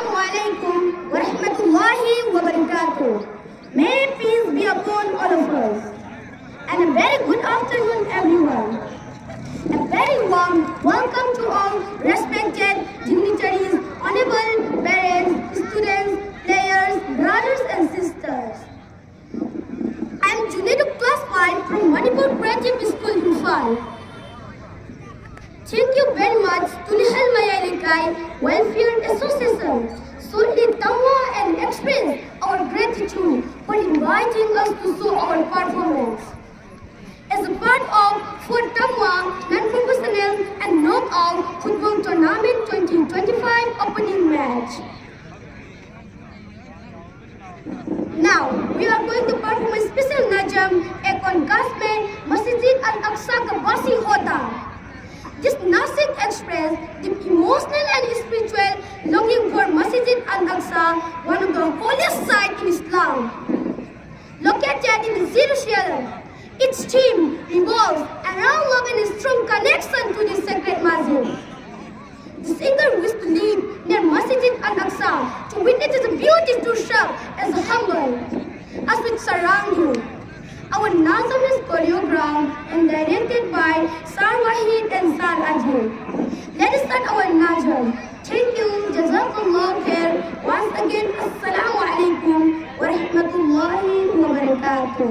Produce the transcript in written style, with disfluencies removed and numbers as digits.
Assalamu alaikum wa rahmatullahi wa barakatuh. May peace be upon all of us. And a very good afternoon, everyone. A very warm welcome to all respected dignitaries, honorable parents, students, players, brothers and sisters. I am Junaid of Class 5 from Manipur Creative School in Famil. Thank you very much Tulihal Mayai Welfare Association, Solely Tamwa, and express our gratitude for inviting us to show our performance. As a part of for Tamwa non-professional and knockout football tournament 2025 opening match. Now we are going to perform a special NAZM on Gasme Masjid Al-Aqsa ka Basi Hota. This Nasik expressed the emotional and spiritual longing for Masjid Al-Aqsa, one of the holiest sites in Islam. Located in Jerusalem, its theme revolves around love and a strong connection to the sacred masjid. The singer wished to live near Masjid Al-Aqsa to witness its beauty to serve as a humble as we surround you. Our NAZM is choreographed and directed by Sir Wahid and Sir Azid. Let us start our NAZM. Thank you. Jazakallah khair. Once again, Assalamu alaikum wa rahmatullahi wa barakatuh.